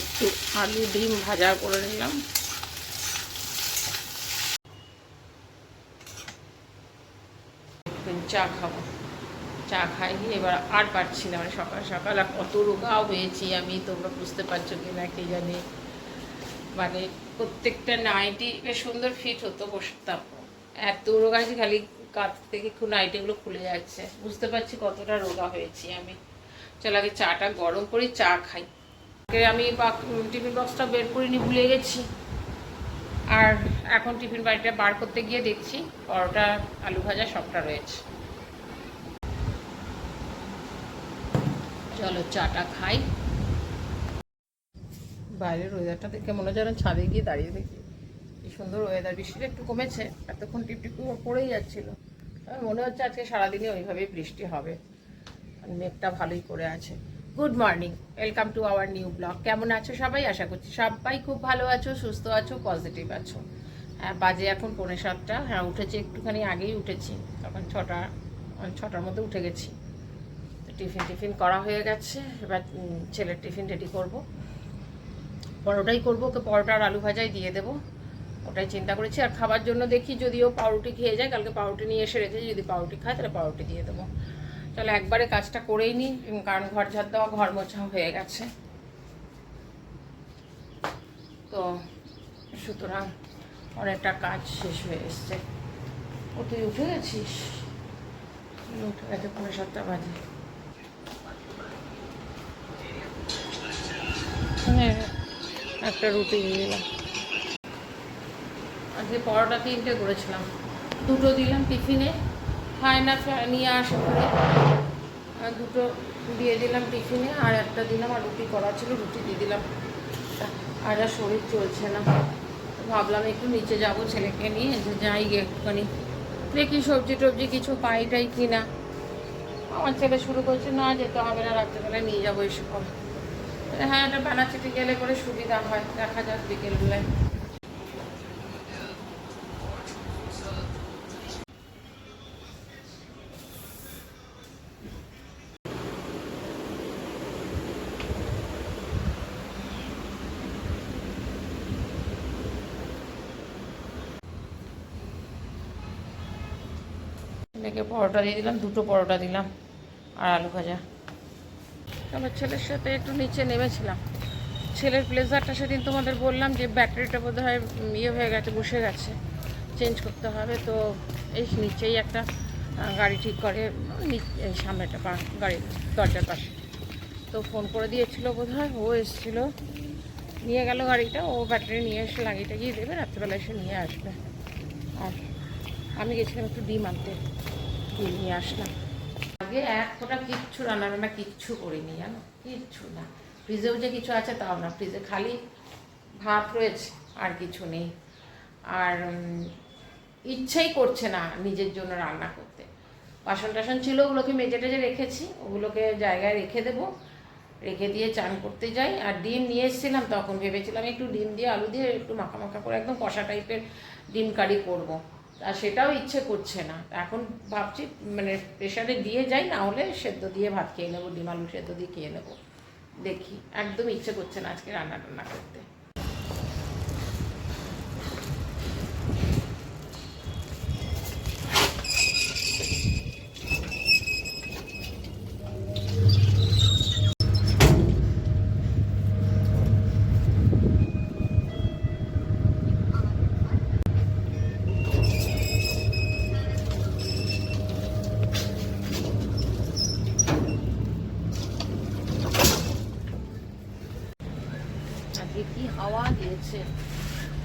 একটু আলু ডিম ভাজা করে নিলাম। চা খাবো, চা খাইনি এবার আর পারছি না, মানে সকাল সকাল আর কত রোগাও হয়েছি আমি, তোমরা বুঝতে পারছো কি না কে জানি। মানে প্রত্যেকটা নাইটি বেশ সুন্দর ফিট হতো, বসতাম, এত রোগা আছে খালি কাঁধ থেকে খুব নাইটিগুলো খুলে যাচ্ছে, বুঝতে পারছি কতটা রোগা হয়েছি আমি। চল আগে চাটা গরম করি, চা খাই। আমি টিফিন বক্সটা বের করিনি, ভুলে গেছি। আর এখন টিফিন বাড়িটা বার করতে গিয়ে দেখছি পরোটা আলু ভাজা সবটা রয়েছে। চলো চাটা খাই। বাইরের ওয়েদারটা দেখে মনে হয় যেন ছাদে গিয়ে দাঁড়িয়ে দেখি কি সুন্দর ওয়েদার। বৃষ্টিটা একটু কমেছে, এতক্ষণ টিপটিপ পড়েই যাচ্ছিল। মনে হচ্ছে আজকে সারাদিনে ওইভাবেই বৃষ্টি হবে, মেঘটা ভালোই করে আছে। Good morning, welcome to our new blog. কেমন আছো সবাই? আশা করছি সবাই খুব ভালো আছো, সুস্থ আছো, পজিটিভ আছো। হ্যাঁ, বাজে এখন 6:45। হ্যাঁ, উঠেছি একটুখানি আগেই উঠেছি, তখন 6টার মধ্যে উঠে গেছি। তো টিফিন করা হয়ে গেছে, এবার ছেলের টিফিন রেডি করব। পরোটাই করবো, ওকে পরোটা আর আলু ভাজাই দিয়ে দেবো, ওটাই চিন্তা করেছি। আর খাবার জন্য দেখি যদিও পাউরুটি খেয়ে যায়, কালকে পাউরুটি নিয়ে এসে রেখেছি, যদি পাউরুটি খায় তাহলে পাউরুটি দিয়ে দেবো। চলো একবারে কাজটা করেই নিই, কারণ ঘর ঝাড় দেওয়া ঘর মোছা হয়ে গেছে। তো সুতরাং অনেকটা কাজ শেষ হয়ে এসছে। ও তুই উঠে গেছিস? উঠে গেছে, 7:45 বাজে। হ্যাঁ, একটা রুটি দিয়ে দিলাম। আজকে পরোটা 3টে করেছিলাম, 2টো দিলাম টিফিনে, খায় না, নিয়ে আসে করে, আর 2টো দিয়ে দিলাম টিফিনে, আর একটা দিলাম, আর রুটি করা ছিল, রুটি দিয়ে দিলাম। আর শরীর চলছে না, ভাবলাম একটু নিচে যাব ছেলেকে নিয়ে, যে যাই গিয়ে একটুখানি দেখি সবজি টবজি কিছু পাইটাই কিনা। আমার ছেলে শুরু করছে, না যেতে হবে না, রাত্রেবেলায় নিয়ে যাবো এসব। হ্যাঁ, এটা বানাচিটি গেলে করে সুবিধা হয়, দেখা যাক বিকেলবেলায়। ছেলেকে পরোটা দিয়ে দিলাম, 2টো পরোটা দিলাম আর আলু ভাজা। আমার ছেলের সাথে একটু নিচে নেমেছিলাম। ছেলের ব্লেজারটা সেদিন তোমাদের বললাম যে ব্যাটারিটা বোধহয় ইয়ে হয়ে গেছে, বসে গেছে, চেঞ্জ করতে হবে। তো এই নিচেই একটা গাড়ি ঠিক করে, এই সামনেটা গাড়ির দরজার পাশে। তো ফোন করে দিয়েছিল বোধহয়, ও এসেছিলো, নিয়ে গেল গাড়িটা, ও ব্যাটারি নিয়ে এসে লাগিয়ে টাগিয়ে দেবে, রাত্রেবেলা এসে নিয়ে আসবে। আর আমি গেছিলাম একটু ডিম আনতে, ডিম নিয়ে আসলাম। আগে এক ফোঁটা কিচ্ছু রান্না কিচ্ছু করিনি, জানো, কিচ্ছু না। ফ্রিজেও যে কিছু আছে তাও না, ফ্রিজে খালি ভাত রয়েছে, আর কিছু নেই। আর ইচ্ছেই করছে না নিজের জন্য রান্না করতে। বাসন টাসন ছিল, ওগুলোকে মেজে টেজে রেখেছি, ওগুলোকে জায়গায় রেখে দেবো, রেখে দিয়ে চান করতে যাই। আর ডিম নিয়ে এসেছিলাম, তখন ভেবেছিলাম একটু ডিম দিয়ে আলু দিয়ে একটু মাখা মাখা করে একদম কষা টাইপের ডিম কারি করবো, আর সেটাও ইচ্ছে করছে না। এখন ভাবছি মানে প্রেশারে দিয়ে যাই, না হলে সেদ্ধ দিয়ে ভাত খেয়ে নেবো, ডিম আলু সেদ্ধ দিয়ে খেয়ে নেবো। দেখি, একদম ইচ্ছে করছে না আজকে রান্না টান্না করতে। আজকে কি হাওয়া দিয়েছে,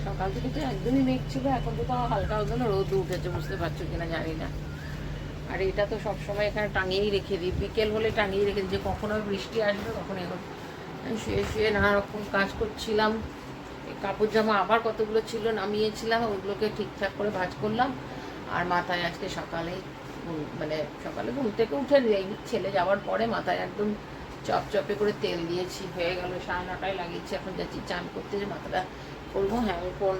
সকাল থেকে তো একদমই মেঘ ছিল, এখন তো তাও হালকা হালকা রোদ উঠেছে, বুঝতে পারছো কিনা জানি না। আর এটা তো সবসময় এখানে টাঙিয়েই রেখে দিই, বিকেল হলে টাঙিয়ে রেখে দিই, যে কখনো বৃষ্টি আসবে কখনো। এখন শুয়ে শুয়ে নানা রকম কাজ করছিলাম, এই কাপড় জামা আবার কতগুলো ছিল নামিয়েছিলাম, ওগুলোকে ঠিকঠাক করে ভাঁজ করলাম। আর মাথায় আজকে সকালে মানে সকালে ঘুম থেকে উঠে ছেলে যাওয়ার পরে মাথায় একদম চপচপে করে তেল দিয়েছি, হয়ে গেল 9:30টায় লাগিয়েছি। এখন যাচ্ছি চান করতে, যে মাথাটা করবো। হ্যাঁ, কোন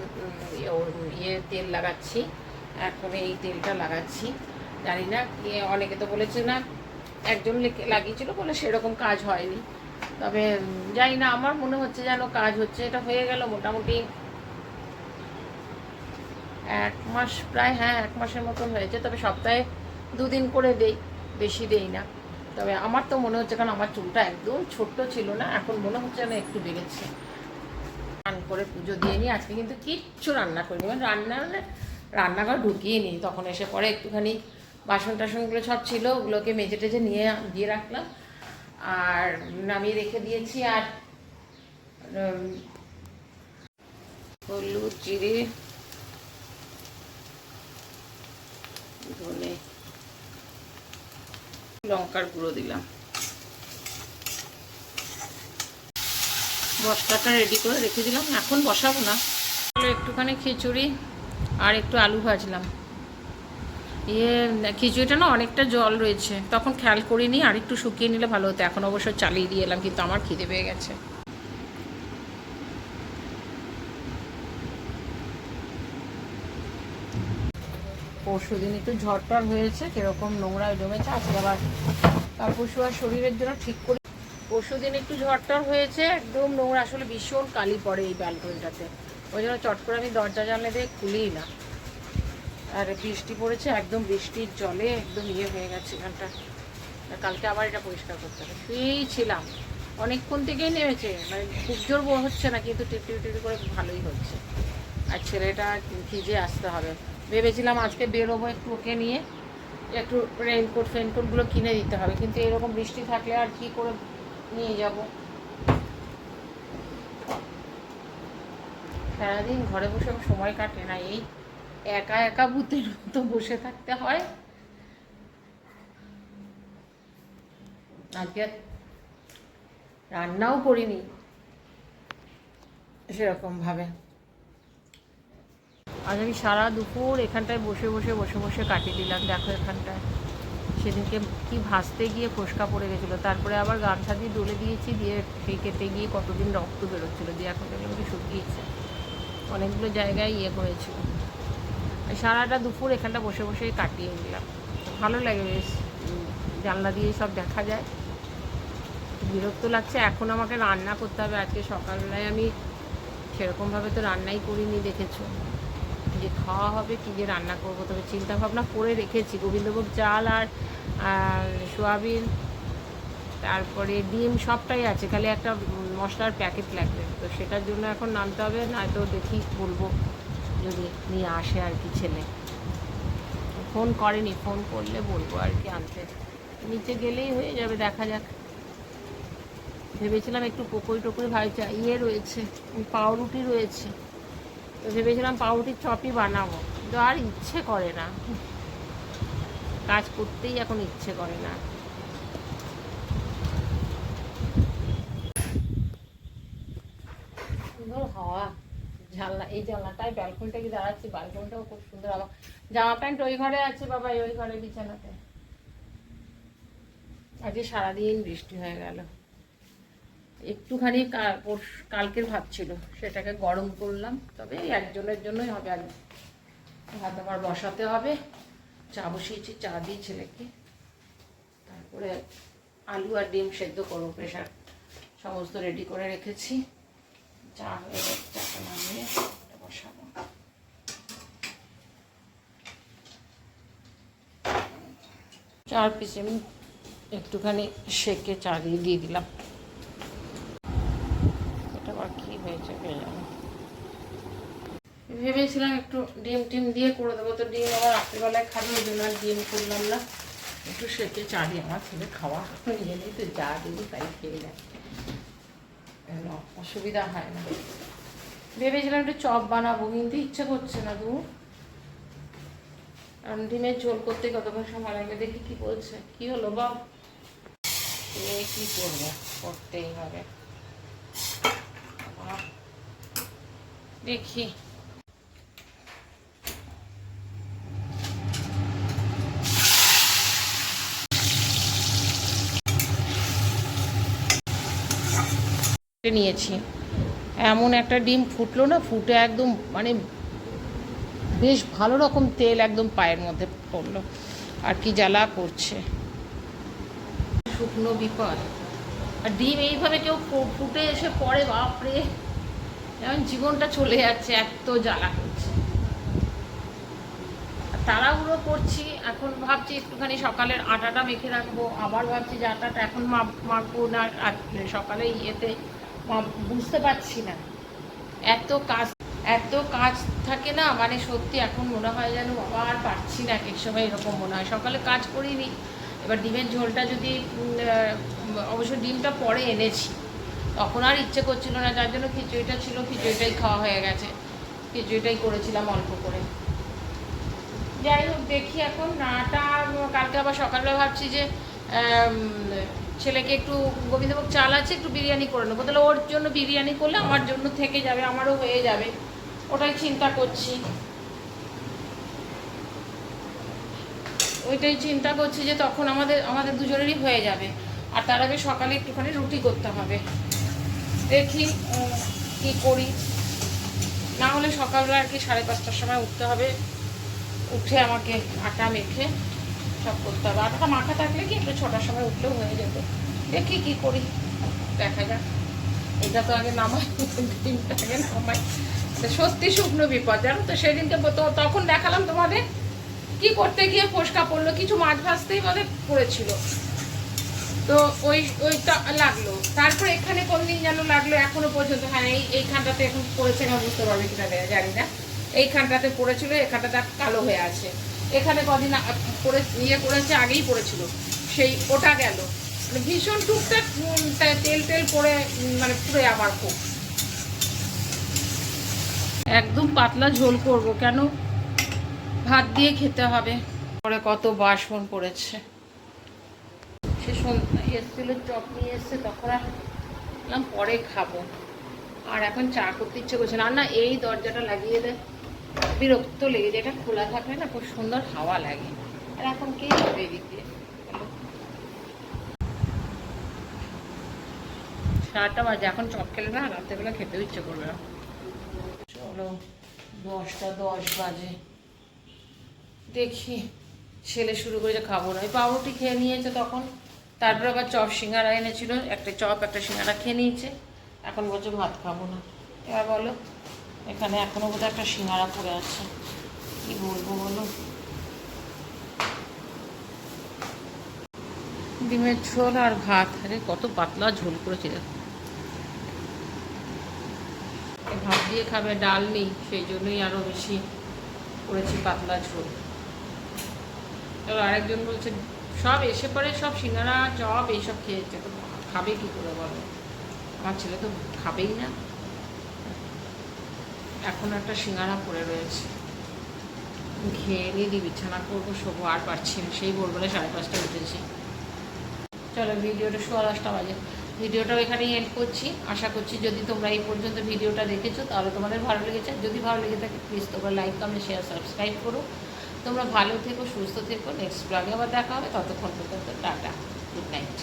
তেল লাগাচ্ছি, এখন এই তেলটা লাগাচ্ছি। জানি না, অনেকে তো বলেছে না, একজন লাগিয়েছিল বলে সেরকম কাজ হয়নি। তো তবে জানি না, আমার মনে হচ্ছে যেন কাজ হচ্ছে। এটা হয়ে গেল মোটামুটি 1 মাস প্রায়, হ্যাঁ 1 মাসের মতন হয়েছে। তবে সপ্তাহে 2 দিন করে দেই, বেশি দেই না। তবে আমার তো মনে হচ্ছে, কারণ আমার চুলটা একদম ছোট্ট ছিল না, এখন মনে হচ্ছে যেন একটু বেড়েছে। স্নান করে পুজো দিয়ে নিই। আজকে কিন্তু কিচ্ছু রান্না করিনি, মানে রান্নাঘর ঢুকিয়ে নিই। তখন এসে পরে একটুখানি বাসন টাসনগুলো সব ছিল, ওগুলোকে মেজে টেজে নিয়ে দিয়ে রাখলাম আর নামিয়ে রেখে দিয়েছি। আর হলুদ, জিরে, ধনে, লঙ্কার গুঁড়ো দিলাম। মশলাটা রেডি করে রেখে দিলাম, এখন বসাবো না। একটুখানি খিচুড়ি আর একটু আলু ভাজলাম। খিচুড়িটা না অনেকটা জল রয়েছে, তখন খেয়াল করিনি, আর একটু শুকিয়ে নিলে ভালো হতো। এখন অবশ্য চালিয়ে দিয়ে এলাম, কিন্তু আমার খিদে পেয়ে গেছে। পরশু দিন একটু ঝড়টর হয়েছে, কিরকম নোংরা জমেছে। আজকে আবার তার পরশু আর শরীরের জন্য ঠিক করে। পরশু দিন একটু ঝড়টর হয়েছে, একদম নোংরা, আসলে ভীষণ কালি পড়ে এই ব্যালকনিটাতে। ওই জন্য চট করে আমি দরজা জানলা দিয়ে খুলিই না। আর বৃষ্টি পড়েছে, একদম বৃষ্টির জলে একদম হয়ে গেছে এখানটা। কালকে আবার এটা পরিষ্কার করতে হবে। শুয়েই ছিলাম, অনেকক্ষণ থেকেই নেমেছে, মানে খুব জোর হচ্ছে না, কিন্তু টিপটি টিপটি করে ভালোই হচ্ছে। আর ছেলেটা ভিজে আসতে হবে। ভেবেছিলাম আজকে বেরোবো একটু, ওকে নিয়ে একটু রেইনকোট ফেনকোটগুলো কিনে দিতে হবে, কিন্তু এরকম বৃষ্টি থাকলে আর কি করে নিয়ে যাব। সারাদিন ঘরে বসে সময় কাটে না, এই একা একা ভূতের মতো বসে থাকতে হয়। আজকে রান্নাও করিনি সেরকমভাবে। আজ আমি সারা দুপুর এখানটায় বসে বসে বসে বসে কাটিয়ে দিলাম। দেখো এখানটায় সেদিনকে কি ভাসতে গিয়ে ফোসকা পড়ে গেছিলো, তারপরে আবার গামছা দিয়ে ডলে দিয়েছি, দিয়ে সেই কেটে গিয়ে কতদিন রক্ত বেরোচ্ছিলো, দিয়ে এখন এগুলো শুকিয়েছে। অনেকগুলো জায়গায় হয়েছিল। সারাটা দুপুর এখানটা বসে বসেই কাটিয়ে নিলাম। ভালো লাগে বেশ, জানলা দিয়ে সব দেখা যায়। বিরক্ত লাগছে, এখন আমাকে রান্না করতে হবে। আজকে সকালবেলায় আমি সেরকমভাবে তো রান্নাই করিনি, দেখেছো যে খাওয়া হবে কী যে রান্না করবো। তবে চিন্তা ভাবনা করে রেখেছি, গোবিন্দভোগ চাল আর সোয়াবিন, তারপরে ডিম সবটাই আছে, খালি একটা মশলার প্যাকেট লাগবে। তো সেটার জন্য এখন নামতে হবে, নয়তো দেখি বলবো যদি নিয়ে আসে আর কি ছেলে। ফোন করেনি, ফোন করলে বলবো আর কি আনতে। নিচে গেলেই হয়ে যাবে, দেখা যাক। ভেবেছিলাম একটু পকোড়ি টকোড়ি ভাজা রয়েছে, পাউরুটি রয়েছে, তো ভেবেছিলাম পাউরুটির চপই বানাবো, কিন্তু আর ইচ্ছে করে না, কাজ করতেই এখন ইচ্ছে করে না। সুন্দর হাওয়া, জানলা, এই জানলাটায় ব্যালকনিটা কি দাঁড়াচ্ছি, ব্যালকনিটাও খুব সুন্দর। আবার জামা প্যান্ট ওই ঘরে আছে, বাবা ওই ঘরে বিছানাতে। আজকে সারাদিন বৃষ্টি হয়ে গেল। একটুখানি কালকের ভাত ছিল, সেটাকে গরম করলাম। তবে একজনের জন্যই হবে, আর ভাত আবার বসাতে হবে। চা বসিয়েছি, চা দিই ছেলেকে, তারপরে আলু আর ডিম সেদ্ধ করবো। প্রেশার সমস্ত রেডি করে রেখেছি। চা হয়ে গেছে, চাটা নামিয়ে বসাবো। চার পিস আমি একটুখানি সেকে চা দিয়ে দিলাম। এটা আবার কী হয়েছে ভেবেছিলাম একটু ডিম টিম দিয়ে করে দেবো, তো ডিম আবার রাত্রিবেলায় খাবে, ওই জন্য আর ডিম করলাম না। একটু সেকে চা দিয়ে, আমার ছেলে খাওয়া নিয়ে নিই, তো যা দেবো তাই খেয়ে নেয়, অসুবিধা হয় না। ভেবেছিলাম একটু চপ বানাবো, কিন্তু ইচ্ছে করছে না। কারণ ডিমের ঝোল করতে কতক্ষণ সময় লাগবে। দেখি কি বলছে। কি হলো বাবা, কি করবো, করতেই হবে। দেখি নিয়েছি, এমন একটা ডিম ফুটলো না, ফুটে একদম মানে বেশ ভালো রকম তেল একদম পায়ের মধ্যে পড়লো, আর কি জ্বালা করছে। শুকনো বিপদ, আর ডিম এইভাবে কেউ ফুটে এসে পড়ে, বাপরে, যেমন জীবনটা চলে যাচ্ছে, এত জ্বালা করছে। তাড়াহুড়ো করছি, এখন ভাবছি একটুখানি সকালের আটাটা মেখে রাখবো, আবার ভাবছি যে আটাটা এখন মাখবো না সকালে ইয়েতে, বুঝতে পারছি না, এত কাজ থাকে না, মানে সত্যি এখন মনে হয় যেন বাবা আর পারছি না, এক সময় এরকম মনে হয়। সকালে কাজ করিনি, এবার ডিমের ঝোলটা যদি অবশ্য ডিমটা পরে এনেছি, তখন আর ইচ্ছে করছিল না, যার জন্য খিচুড়িটা ছিল, খিচুড়িটাই খাওয়া হয়ে গেছে, খিচুড়িটাই করেছিলাম অল্প করে। যাই হোক, দেখি এখন নাটা, কালকে আবার সকালবেলা ভাবছি যে ছেলেকে একটু গোবিন্দভোগ চাল আছে, একটু বিরিয়ানি করে নেবো, তাহলে ওর জন্য বিরিয়ানি করলে আমার জন্য থেকে যাবে, আমারও হয়ে যাবে, ওটাই চিন্তা করছি, ওইটাই চিন্তা করছি যে তখন আমাদের দুজনেরই হয়ে যাবে। আর তার আগে সকালে একটুখানি রুটি করতে হবে, দেখি কি করি। না হলে সকালবেলা আর কি 5:30টার সময় উঠতে হবে, উঠে আমাকে আটা মেখে সব করতে হবে। আটাটা মাখা থাকলে কি একটু 6টার সময় উঠলেও হয়ে যেত, দেখি কি করি, দেখা যাক। এটা তো আগে নামাই, ডিমটা আগে নামাই, সত্যি শুকনো বিপদ জানো তো। সেদিনকে তখন দেখালাম তোমাদের কি করতে গিয়ে ফোসকা পড়লো, কিছু মাছ ভাজতেই বোধহয় পড়েছিল, তো ওইটা লাগলো। তারপর এখানে কোনদিন যেন লাগলো, এখনো পর্যন্ত, হ্যাঁ এইখানটাতে এখন পড়েছে না, বুঝতে পারবে কিনা জানি না, এইখানটাতে পড়েছিল, এখানটাতে কালো হয়ে আছে, এখানে কদিন পড়ে করেছে, আগেই পড়েছিল, সেই ওটা গেল, মানে ভীষণ টুকটাক তেল পড়ে, মানে পুরো আবার খুব একদম পাতলা ঝোল করব, কেন ভাত দিয়ে খেতে হবে। পরে কত বাসন পড়েছে, সে এসেছিল চপ নিয়ে এসছে, তখন আর পরে খাবো, আর এখন চা করতে ইচ্ছে করছে না। না এই দরজাটা লাগিয়ে দেয়, বিরক্ত লেগে যায়, এটা খোলা থাকলে না খুব সুন্দর হাওয়া লাগে, আর এখন কে হবে এদিক দিয়ে। 7টা বাজে, এখন চপ খেলে না রাত্রেবেলা খেতেও ইচ্ছে করবে না। চলো 10টা 10 বাজে, দেখি ছেলে শুরু করেছে খাবো না, ওই পাউরুটি খেয়ে নিয়েছে তখন, তারপর আবার চপ সিঙ্গারা এনেছিল, একটা চপ একটা সিঙ্গারা খেয়ে নিয়েছে, এখন বলছে ভাত খাবো না। এবার বলো, এখানে এখনও বোধহয় একটা সিঙ্গারা পড়ে আছে, কি বলবো বলো। ডিমের ঝোল আর ভাত, আরে কত পাতলা ঝোল করেছে, ভাত দিয়ে খাবে, ডাল নেই, সেই জন্যই আরও বেশি করেছি পাতলা ঝোল। এবার আরেকজন বলছে সব এসে পরে সব সিঙ্গারা চপ এইসব খেয়েছে, তো খাবে কি করে বলো, আমার ছেলে তো খাবেই না। এখন একটা সিঙ্গারা পড়ে রয়েছে, খেয়ে নিয়ে দিয়ে বিছানা করবো, শোবো, আর পারছি না, সেই ভোরবেলা 5:30টায় উঠেছি। চলো ভিডিওটা 10:15 বাজে, ভিডিওটাও এখানেই এন্ড করছি। আশা করছি যদি তোমরা এই পর্যন্ত ভিডিওটা দেখেছো তাহলে তোমাদের ভালো লেগেছে, যদি ভালো লেগে থাকে প্লিজ তোমরা লাইক কমেন্ট শেয়ার সাবস্ক্রাইব করো। তোমরা ভালো থেকো, সুস্থ থেকো, নেক্সট ব্লগে আবার দেখা হবে, ততক্ষণ পর্যন্ত টাটা, গুড নাইট।